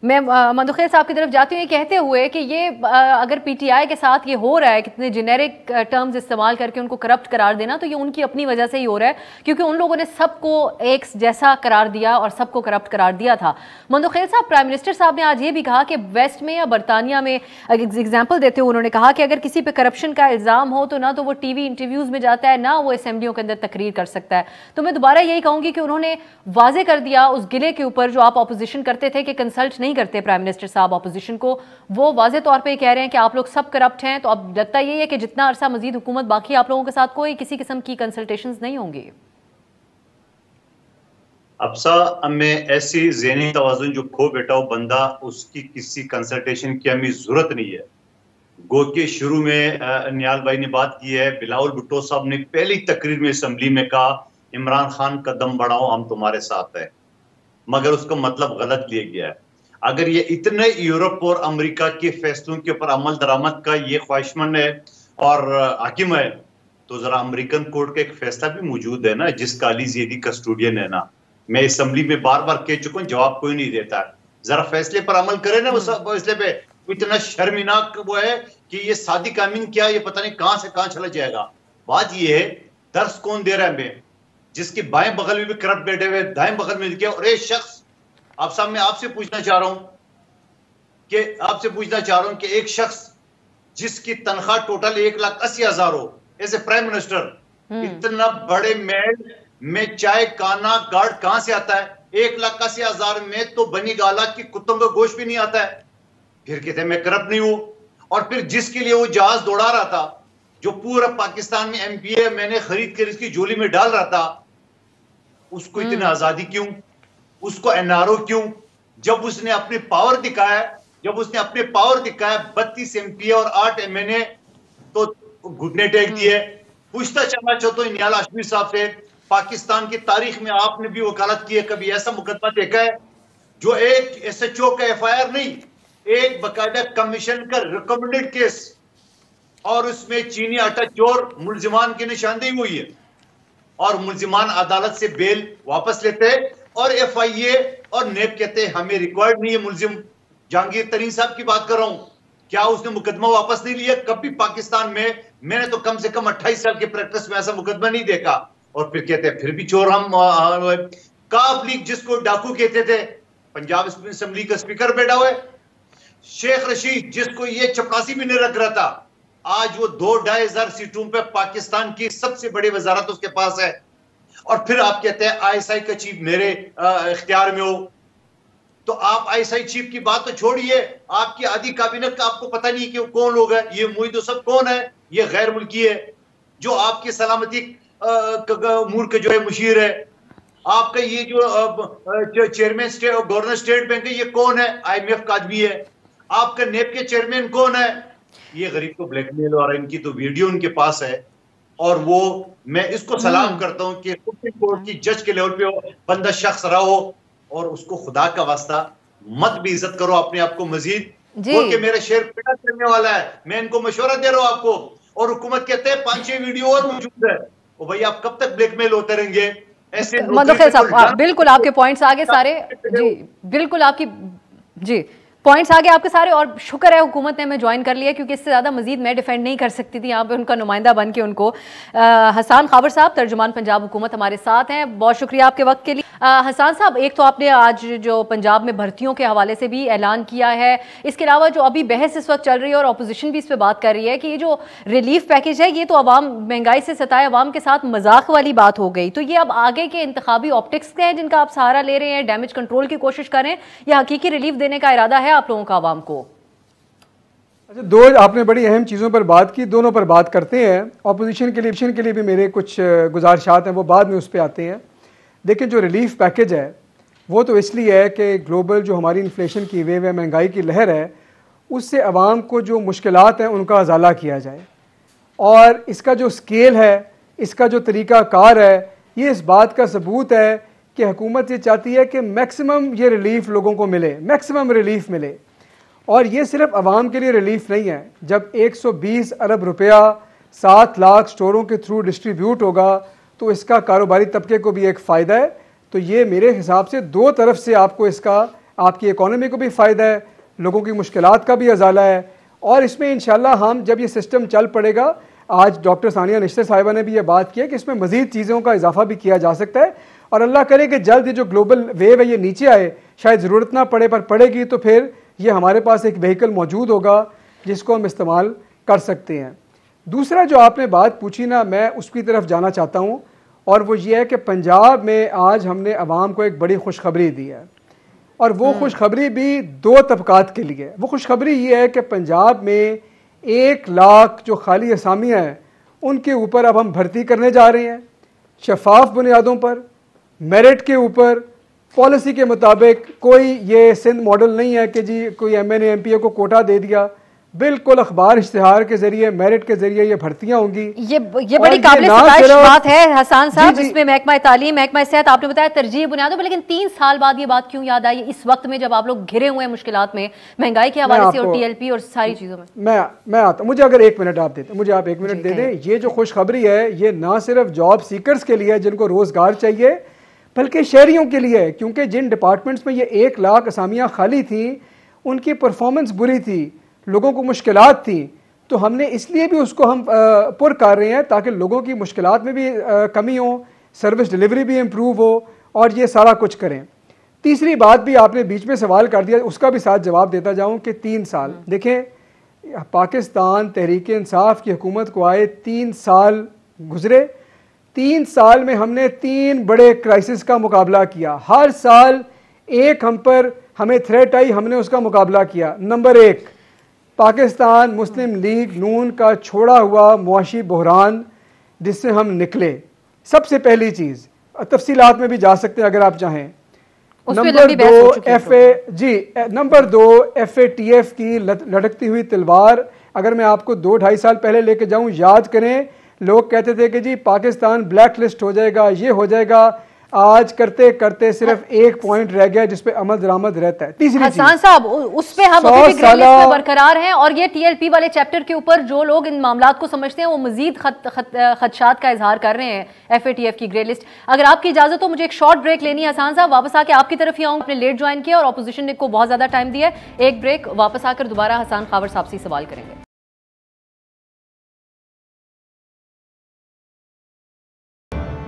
मैं मंदुखेल साहब की तरफ जाती हूँ, ये कहते हुए कि ये अगर PTI के साथ ये हो रहा है, कितने जेनेरिक टर्म्स इस्तेमाल करके उनको करप्ट करार देना, तो ये उनकी अपनी वजह से ही हो रहा है, क्योंकि उन लोगों ने सबको एक जैसा करार दिया और सबको करप्ट करार दिया था। मंदुखेल साहब, प्राइम मिनिस्टर साहब ने आज ये भी कहा कि वेस्ट में या बरतानिया में, एग्जाम्पल देते हुए उन्होंने कहा कि अगर किसी पे करप्शन का इल्ज़ाम हो तो ना तो वो TV इंटरव्यूज़ में जाता है, ना वो असेंबलियों के अंदर तकरीर कर सकता है। तो मैं दोबारा यही कहूँगी कि उन्होंने वाजे कर दिया उस गिले के ऊपर जो आप ऑपोजिशन करते थे कि कंसल्ट नहीं करते प्राइम मिनिस्टर साहब ऑपोजिशन को। वो वाज़े तौर पे कह रहे हैं कि आप लोग सब करप्ट हैं। तो अब लगता यही है कि जितना अरसा मजीद हुकूमत बाकी आप लोगों के साथ कोई किसी किस्म की कंसल्टेशंस नहीं होंगी। अफसा में ऐसी ज़हनी तवाज़ुन जो खो बैठा हो बंदा, उसकी किसी कंसल्टेशन की हमें जरूरत नहीं है। गो के शुरू में नियाल भाई ने बात की है, बिलावल भुट्टो साहब ने पहली तकरीर में असम्बली में कहा इमरान खान कदम बढ़ाओ हम तुम्हारे साथ हैं, मगर उसका मतलब गलत लिया गया है। अगर ये इतने यूरोप और अमेरिका के फैसलों के ऊपर अमल दरामद का ये ख्वाहिशमंद है और हाकिम है, तो जरा अमेरिकन कोर्ट का एक फैसला भी मौजूद है ना, जिसका अली ज़ैदी कस्टोडियन है ना। मैं असम्बली में बार बार कह चुका हूँ, जवाब कोई नहीं देता। जरा फैसले पर अमल करे ना, उस फैसले पे इतना शर्मिनाक वो है कि ये सादिक अमीन क्या, ये पता नहीं कहां से कहां चला जाएगा। बात ये है दर्स कौन दे रहा है हमें, जिसके बाएं बगल में भी करप्ट बैठे हुए, दाएं बगल में क्या। और एक शख्स आप सामने आपसे पूछना चाह रहा हूं कि एक शख्स जिसकी तनख्वाह टोटल 1,80,000 हो, एज ए प्राइम मिनिस्टर, इतना बड़े महल में चाय खाना गार्ड कहां से आता है? 1,80,000 में तो बनी गाला की कुत्तों का गोश्त भी नहीं आता है। फिर कहते मैं करप्ट नहीं हूं। और फिर जिसके लिए वो जहाज दौड़ा रहा था, जो पूरा पाकिस्तान में MPA मैंने खरीद कर इसकी झोली में डाल रहा था, उसको इतनी आजादी क्यों, उसको NRO क्यों? जब उसने अपनी पावर दिखाया, 32 MPA और 8 MNA तो घुटने टेक दिए। पूछता चलना चाहता हूं नियाल हाशमी साहब से, पाकिस्तान की तारीख में आपने भी वकालत की है, कभी ऐसा मुकदमा देखा है जो एक SHO का FIR नहीं, एक बकायदा कमीशन का रिकमेंडेड केस और उसमें चीनी आटा चोर मुलजिमान की निशानदेही हुई है और मुलजिमान अदालत से बेल वापस लेते हैं और FIA और नेब कहते हैं हमें रिक्वायर्ड नहीं है मुलजिम। जहांगीर तरीन साहब की बात कर रहा हूं, क्या उसने मुकदमा वापस नहीं लिया? कभी पाकिस्तान में मैंने तो कम से कम 28 साल के प्रैक्टिस में ऐसा मुकदमा नहीं देखा। और फिर कहते हैं फिर भी चोर हम। काफ लीग जिसको डाकू कहते थे, पंजाब असेंबली का स्पीकर बैठा हुआ है। शेख रशीद जिसको ये चपरासी भी नहीं रख रहा था, आज वो 2-2,500 सीटों पे पाकिस्तान की सबसे बड़ी वजारत उसके पास है। और फिर आप कहते हैं ISI का चीफ मेरे इख्तियार में हो। तो आप ISI चीफ की बात तो छोड़िए, आपकी आधी काबिनेट का आपको पता नहीं कि कौन लोग है। ये मुईद सब कौन है? ये गैर मुल्की है। जो आपकी सलामती मुल्क जो है मुशीर है। आपका ये जो चेयरमैन गवर्नर स्टेट बैंक है, ये कौन है? IMF का आदमी है। आपका नेब के चेयरमैन कौन है? ये गरीब को ब्लैकमेल और इनकी तो वीडियो उनके पास है। और वो मैं इसको सलाम करता हूं कि सुप्रीम कोर्ट की जज के लेवल पे बंदा शख्स रहा हो और उसको खुदा का वास्ता मत भी इज्जत करो अपने आप को मजीद, क्योंकि मेरा शेर पिटा करने वाला है। मैं इनको मशवरा दे रहा हूं आपको। और हुकूमत कहते हैं 5-6 वीडियो और मौजूद है। ओ भाई आप कब तक ब्लैकमेल होते रहेंगे ऐसे? मदखिल साहब बिल्कुल आपके पॉइंट्स आगे सारे, जी बिल्कुल आपकी, जी पॉइंट्स आगे आपके सारे। और शुक्र है हुकूमत ने हमें ज्वाइन कर लिया, क्योंकि इससे ज़्यादा मजीद मैं डिफेंड नहीं कर सकती थी यहाँ पे उनका नुमाइंदा बन के उनको। हसान खाबर साहब तर्जुमान पंजाब हुकूमत हमारे साथ हैं, बहुत शुक्रिया आपके वक्त के लिए। हसान साहब, एक तो आपने आज जो पंजाब में भर्तियों के हवाले से भी ऐलान किया है, इसके अलावा जो अभी बहस इस वक्त चल रही है और अपोजिशन भी इस पर बात कर रही है कि ये जो रिलीफ पैकेज है ये तो अवाम महंगाई से सताए अवाम के साथ मजाक वाली बात हो गई। तो ये अब आगे के इंतखाबी ऑप्टिक्स हैं जिनका आप सहारा ले रहे हैं, डैमेज कंट्रोल की कोशिश करें, या हकीकी रिलीफ देने का इरादा है आप लोगों का अवाम को? अच्छा, दो आपने बड़ी अहम चीज़ों पर बात की, दोनों पर बात करते हैं। अपोजिशन के लिए भी मेरे कुछ गुजारिशात हैं, वो बाद में उस पर आते हैं। देखिए, जो रिलीफ पैकेज है वो तो इसलिए है कि ग्लोबल जो हमारी इन्फ्लेशन की वेव है, महंगाई की लहर है, उससे आवाम को जो मुश्किलात हैं उनका अजाला किया जाए। और इसका जो स्केल है, इसका जो तरीक़ा कार है, ये इस बात का सबूत है कि हुकूमत ये चाहती है कि मैक्सिमम ये रिलीफ लोगों को मिले, मैक्सिमम रिलीफ मिले। और ये सिर्फ आवाम के लिए रिलीफ नहीं है। जब 120 अरब रुपया 7 लाख स्टोरों के थ्रू डिस्ट्रीब्यूट होगा तो इसका कारोबारी तबके को भी एक फ़ायदा है। तो ये मेरे हिसाब से दो तरफ से आपको इसका, आपकी इकॉनमी को भी फ़ायदा है, लोगों की मुश्किलात का भी अजाला है। और इसमें इंशाल्लाह हम जब ये सिस्टम चल पड़ेगा, आज डॉक्टर सानिया निश्चित साहिबा ने भी ये बात की है कि इसमें मज़ीद चीज़ों का इजाफा भी किया जा सकता है। और अल्लाह करे कि जल्द ये जो ग्लोबल वेव है ये नीचे आए, शायद ज़रूरत ना पड़े, पर पड़ेगी तो फिर ये हमारे पास एक व्हीकल मौजूद होगा जिसको हम इस्तेमाल कर सकते हैं। दूसरा जो आपने बात पूछी ना, मैं उसकी तरफ जाना चाहता हूँ, और वो ये है कि पंजाब में आज हमने आवाम को एक बड़ी खुशखबरी दी है। और वो खुशखबरी भी दो तबकात के लिए। वो खुशखबरी ये है कि पंजाब में 1 लाख जो खाली असामियाँ हैं उनके ऊपर अब हम भर्ती करने जा रहे हैं, शफाफ बुनियादों पर, मेरिट के ऊपर, पॉलिसी के मुताबिक। कोई ये सिंध मॉडल नहीं है कि जी कोई MNA MPA को कोटा दे दिया। बिल्कुल अखबार इश्तिहार के जरिए, मेरिट के जरिए ये भर्तियां होंगी। ये बड़ी काबिल सताइश बात है हसान साहब। इसमें महकमा तालीम, महकमा सेहत, आपने बताया तरजीह बुनियादों पर, लेकिन 3 साल बाद ये बात क्यों याद आई इस वक्त में जब आप लोग घिरे हुए हैं मुश्किलात में, महंगाई के हवाले से और TLP और सारी चीजों में? मैं आता हूँ, मुझे अगर 1 मिनट आप देते, मुझे आप 1 मिनट दे दें। ये जो खुशखबरी है ये ना सिर्फ जॉब सीकर्स के लिए जिनको रोजगार चाहिए, बल्कि शहरियों के लिए है। क्योंकि जिन डिपार्टमेंट्स में ये 1 लाख असामियाँ खाली थी उनकी परफॉर्मेंस बुरी थी, लोगों को मुश्किलात थी। तो हमने इसलिए भी उसको हम पुर कर रहे हैं ताकि लोगों की मुश्किलात में भी कमी हो, सर्विस डिलीवरी भी इम्प्रूव हो, और ये सारा कुछ करें। तीसरी बात भी आपने बीच में सवाल कर दिया, उसका भी साथ जवाब देता जाऊँ कि 3 साल देखें, पाकिस्तान तहरीक इंसाफ की हुकूमत को आए 3 साल गुजरे। 3 साल में हमने 3 बड़े क्राइसिस का मुकाबला किया। हर साल एक हम पर हमें थ्रेट आई, हमने उसका मुकाबला किया। नंबर 1, पाकिस्तान मुस्लिम लीग नून का छोड़ा हुआ मुआशी बहरान जिससे हम निकले। सबसे पहली चीज़, तफसीलात में भी जा सकते हैं अगर आप चाहें। नंबर 2 FATF की लटकती हुई तलवार। अगर मैं आपको 2-2.5 साल पहले लेके जाऊं, याद करें, लोग कहते थे कि जी पाकिस्तान ब्लैक लिस्ट हो जाएगा, ये हो जाएगा। आज करते करते सिर्फ एक पॉइंट रह गया जिस पे अमल दरामद रहता है। तीसरी हसन साहब, उस पे हम अभी भी ग्रे लिस्ट में बरकरार हैं, और ये TLP वाले चैप्टर के ऊपर जो लोग इन मामलात को समझते हैं वो मजीद खदशात का इजहार कर रहे हैं। FATF की ग्रे लिस्ट। अगर आपकी इजाजत हो, मुझे एक शॉर्ट ब्रेक लेनी है हसन साहब, वापस आके आपकी तरफ ही आऊँ। आपने लेट ज्वाइन किया और अपोजिशन को बहुत ज्यादा टाइम दिया है। एक ब्रेक, वापस आकर दोबारा हसन खावर साहब से सवाल करेंगे।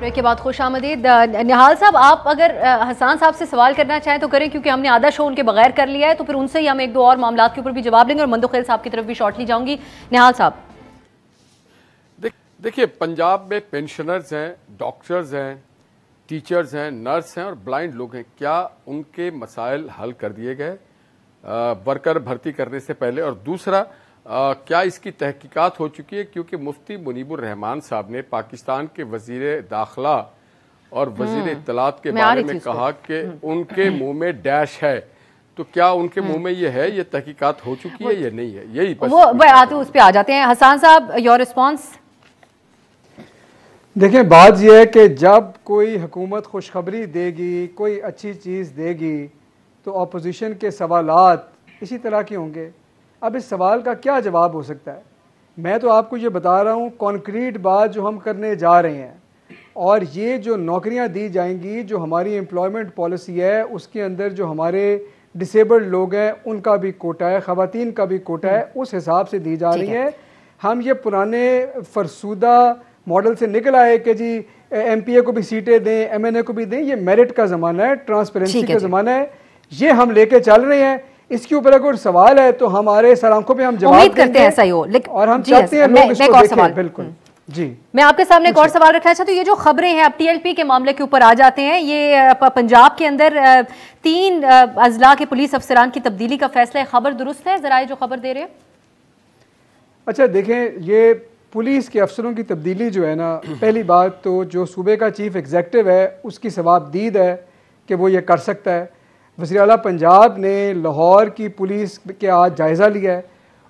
ब्रेक के बाद खुश आमदीद। निहाल साहब, आप अगर हसन साहब से सवाल करना चाहें तो करें, क्योंकि हमने आधा शो उनके बगैर कर लिया है, तो फिर उनसे ही हम 1-2 और मामलात के ऊपर भी जवाब देंगे और मंदोखेल साहब की तरफ भी शॉर्टली जाऊंगी। निहाल साहब, देखिए, पंजाब में पेंशनर्स हैं, डॉक्टर्स हैं, टीचर्स हैं, नर्स हैं और ब्लाइंड लोग हैं। क्या उनके मसाइल हल कर दिए गए वर्कर भर्ती करने से पहले? और दूसरा, क्या इसकी तहकीकात हो चुकी है? क्योंकि मुफ्ती मुनीबुर रहमान साहब ने पाकिस्तान के वजीर दाखिला और वजीर इत्तलात के बारे में कहा कि उनके मुंह में डैश है, तो क्या उनके मुंह में ये है? ये तहकीकात हो चुकी है या नहीं है? यही उस पर आ जाते हैं। हसन साहब, योर रिस्पॉन्स। देखें, बात यह है कि जब कोई हुकूमत खुशखबरी देगी, कोई अच्छी चीज़ देगी, तो अपोजिशन के सवालात इसी तरह के होंगे। अब इस सवाल का क्या जवाब हो सकता है? मैं तो आपको ये बता रहा हूँ कॉन्क्रीट बात जो हम करने जा रहे हैं, और ये जो नौकरियाँ दी जाएंगी, जो हमारी एम्प्लॉयमेंट पॉलिसी है, उसके अंदर जो हमारे डिसेबल्ड लोग हैं उनका भी कोटा है, ख़वातीन का भी कोटा है, उस हिसाब से दी जा रही है। हम ये पुराने फरसूदा मॉडल से निकल आए कि जी MPA को भी सीटें दें, MNA को भी दें। ये मेरिट का ज़माना है, ट्रांसपेरेंसी का ज़माना है, ये हम लेके चल रहे हैं। इसके ऊपर अगर सवाल है तो हमारे सर आंखों पे हम जवाब करते हैं, ऐसा ही हो, और हम चाहते हैं लोग इसको देखें। बिल्कुल जी। मैं आपके सामने एक और सवाल रखना चाहती हूँ। ये जो खबरें हैं, अब TLP के मामले के ऊपर आ जाते हैं, ये पंजाब के अंदर 3 अजला के पुलिस अफसरान की तब्दीली का फैसला है, खबर दुरुस्त है? जरा जो खबर दे रहे हैं। अच्छा देखें, ये पुलिस के अफसरों की तब्दीली जो है ना, पहली बात तो जो सूबे का चीफ एग्जेक्टिव है उसकी सवाबदीद है कि वो ये कर सकता है। वज़ीर आला पंजाब ने लाहौर की पुलिस के आज जायज़ा लिया है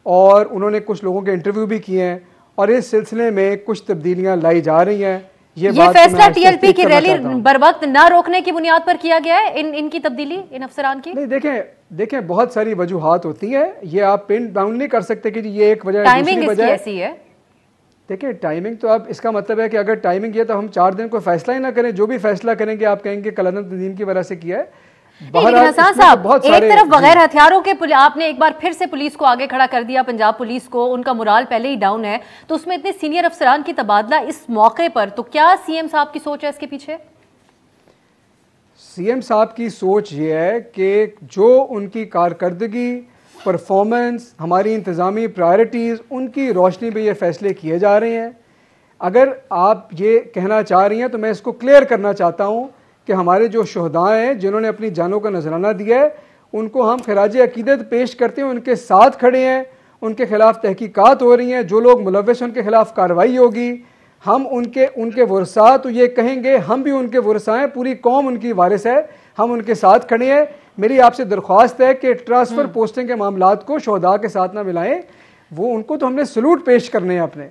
और उन्होंने कुछ लोगों के इंटरव्यू भी किए हैं, और इस सिलसिले में कुछ तब्दीलियां लाई जा रही हैं। ये फैसला TLP की रैली बरवक्त ना रोकने की बुनियाद पर किया गया है, इनकी तब्दीली, इन अफसरान की? नहीं, देखें बहुत सारी वजूहात होती है, ये आप पिन डाउन नहीं कर सकते कि ये एक वजह टाइमिंग इसकी ऐसी है। देखिए, टाइमिंग तो आप, इसका मतलब है कि अगर टाइमिंग ये तो हम 4 दिन कोई फैसला ही ना करें, जो भी फैसला करेंगे आप कहेंगे कलानत नदीम की वजह से किया है। हसन साहब, एक तरफ बगैर हथियारों के आपने एक बार फिर से पुलिस को आगे खड़ा कर दिया, पंजाब पुलिस को, उनका मुराल पहले ही डाउन है, तो उसमें इतने सीनियर अफसरान की तबादला इस मौके पर, तो क्या CM साहब की सोच है इसके पीछे? CM साहब की सोच ये है कि जो उनकी कारकर्दगी, परफॉर्मेंस, हमारी इंतज़ामी प्रायोरिटीज़, उनकी रोशनी में ये फैसले किए जा रहे हैं। अगर आप ये कहना चाह रही हैं तो मैं इसको क्लियर करना चाहता हूँ कि हमारे जो शहदाएँ हैं जिन्होंने अपनी जानों का नजराना दिया है, उनको हम खराज अकीदत पेश करते हैं, उनके साथ खड़े हैं, उनके खिलाफ तहकीकात हो रही हैं, जो लोग मुलव्वस उनके खिलाफ कार्रवाई होगी। हम उनके वरसा तो ये कहेंगे, हम भी उनके वरसा हैं, पूरी कौम उनकी वारिस है, हम उनके साथ खड़े हैं। मेरी आपसे दरख्वास्त है कि ट्रांसफ़र पोस्टिंग के मामलात को शहदा के साथ ना मिलाएं, वो उनको तो हमने सलूट पेश करने हैं अपने।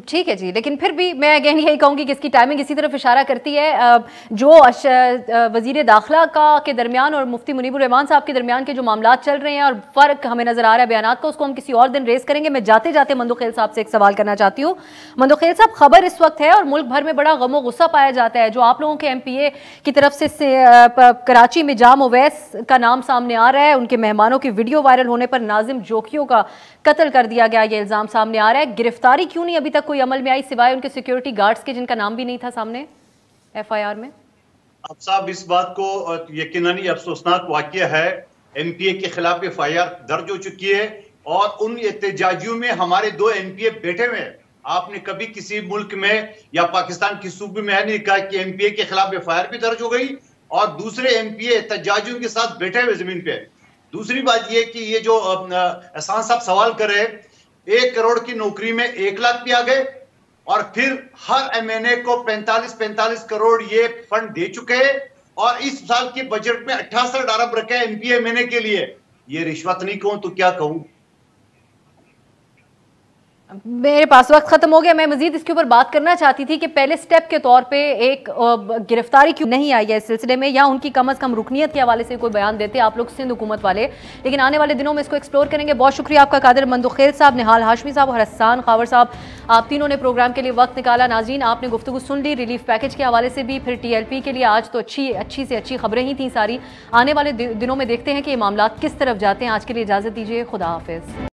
ठीक है जी, लेकिन फिर भी मैं अगेन यही कहूँगी कि इसकी टाइमिंग इसी तरफ इशारा करती है। जो वज़ीर दाखिला के दरमियान और मुफ्ती मुनीबुर रहमान साहब के दरमियान के जो मामलात चल रहे हैं और फ़र्क हमें नज़र आ रहा है बयानात का, उसको हम किसी और दिन रेस करेंगे। मैं जाते जाते मंदोखेल साहब से एक सवाल करना चाहती हूँ। मंदोखेल साहब, खबर इस वक्त है और मुल्क भर में बड़ा गम व गुस्सा पाया जाता है, जो आप लोगों के MPA की तरफ से कराची में जाम ओवैस का नाम सामने आ रहा है, उनके मेहमानों की वीडियो वायरल होने पर नाजिम जोकियों का कत्ल कर दिया गया, ये इल्ज़ाम सामने आ रहा है। गिरफ्तारी क्यों नहीं अभी तक कोई अमल में आई, सिवाय उनके सिक्योरिटी गार्ड्स के जिनका नाम भी नहीं था सामने FIR में? अब साहब, इस बात को यकीनन अफसोसनाक वाकया है, MPA के खिलाफ FIR दर्ज हो चुकी है और उन एहतजाजियों में हमारे 2 MPA बैठे हुए हैं। आपने कभी किसी मुल्क में या पाकिस्तान की सूबे में नहीं कहा कि एमपीए के खिलाफ एफआईआर भी दर्ज हो गई और दूसरे एमपीए एहतजाजियों के साथ बैठे हुए जमीन पे। दूसरी बात यह कि ये जो एहसान साहब सवाल कर रहे, 1 करोड़ की नौकरी में 1 लाख भी आ गए और फिर हर एमएनए को 45 करोड़ ये फंड दे चुके हैं और इस साल के बजट में 68 अरब रखे एमपीए एमएनए के लिए। ये रिश्वत नहीं कहूं तो क्या कहूं? मेरे पास वक्त खत्म हो गया। मैं मजीद इसके ऊपर बात करना चाहती थी कि पहले स्टेप के तौर पे एक गिरफ्तारी क्यों नहीं आई है इस सिलसिले में, या उनकी कम अज़ कम रुकनियत के हवाले से कोई बयान देते आप लोग सिंध हुकूमत वाले। लेकिन आने वाले दिनों में इसको एक्सप्लोर करेंगे। बहुत शुक्रिया आपका कादिर मंदुखेल साहब, निहाल हाशमी साहब और हसन खावर साहब, आप तीनों ने प्रोग्राम के लिए वक्त निकाला। नाज़रीन, आपने गुफ्तगू सुन ली रिलीफ पैकेज के हवाले से भी, फिर TLP के लिए। आज तो अच्छी से अच्छी खबरें ही थी सारी। आने वाले दिनों में देखते हैं कि ये मामला किस तरफ जाते हैं। आज के लिए इजाज़त दीजिए, खुदा हाफिज़।